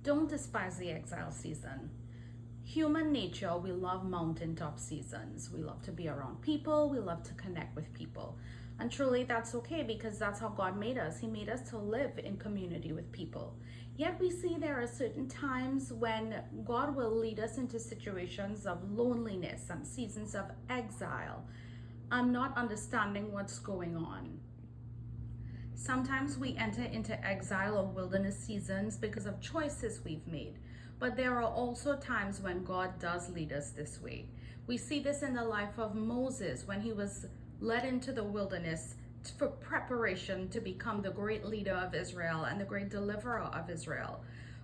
Don't despise the exile season. Human nature, we love mountaintop seasons. We love to be around people. We love to connect with people. And truly that's okay because that's how God made us. He made us to live in community with people. Yet we see there are certain times when God will lead us into situations of loneliness and seasons of exile and not understanding what's going on. Sometimes we enter into exile or wilderness seasons because of choices we've made. But there are also times when God does lead us this way. We see this in the life of Moses when he was led into the wilderness for preparation to become the great leader of Israel and the great deliverer of Israel.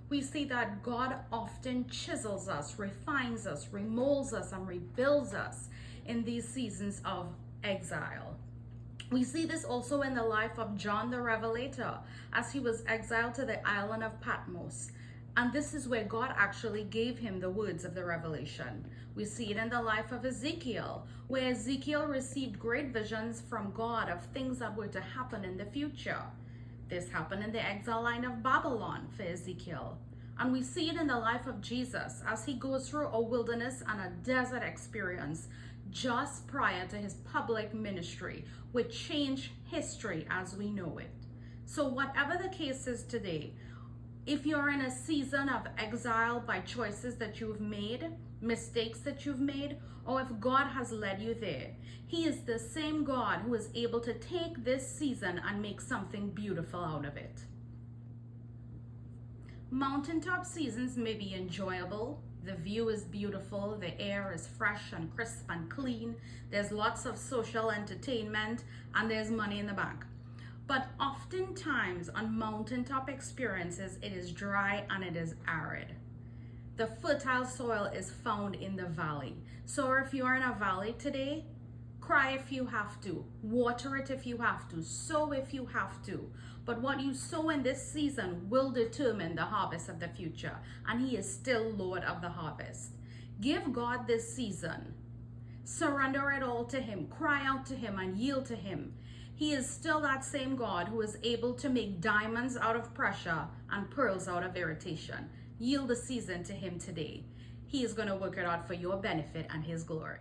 We see that God often chisels us, refines us, remolds us, and rebuilds us in these seasons of exile. We see this also in the life of John the Revelator as he was exiled to the island of Patmos. And this is where God actually gave him the words of the revelation. We see it in the life of Ezekiel, where Ezekiel received great visions from God of things that were to happen in the future. This happened in the exile line of Babylon for Ezekiel. And we see it in the life of Jesus as he goes through a wilderness and a desert experience just prior to his public ministry, which changed history as we know it. So whatever the case is today, if you're in a season of exile by choices that you've made, mistakes that you've made, or if God has led you there, He is the same God who is able to take this season and make something beautiful out of it. Mountaintop seasons may be enjoyable. The view is beautiful, the air is fresh and crisp and clean, there's lots of social entertainment, and there's money in the bank. But oftentimes on mountaintop experiences, it is dry and it is arid. The fertile soil is found in the valley. So if you're in a valley today, cry if you have to, water it if you have to, sow if you have to. But what you sow in this season will determine the harvest of the future. And He is still Lord of the harvest. Give God this season. Surrender it all to Him. Cry out to Him and yield to Him. He is still that same God who is able to make diamonds out of pressure and pearls out of irritation. Yield the season to Him today. He is going to work it out for your benefit and His glory.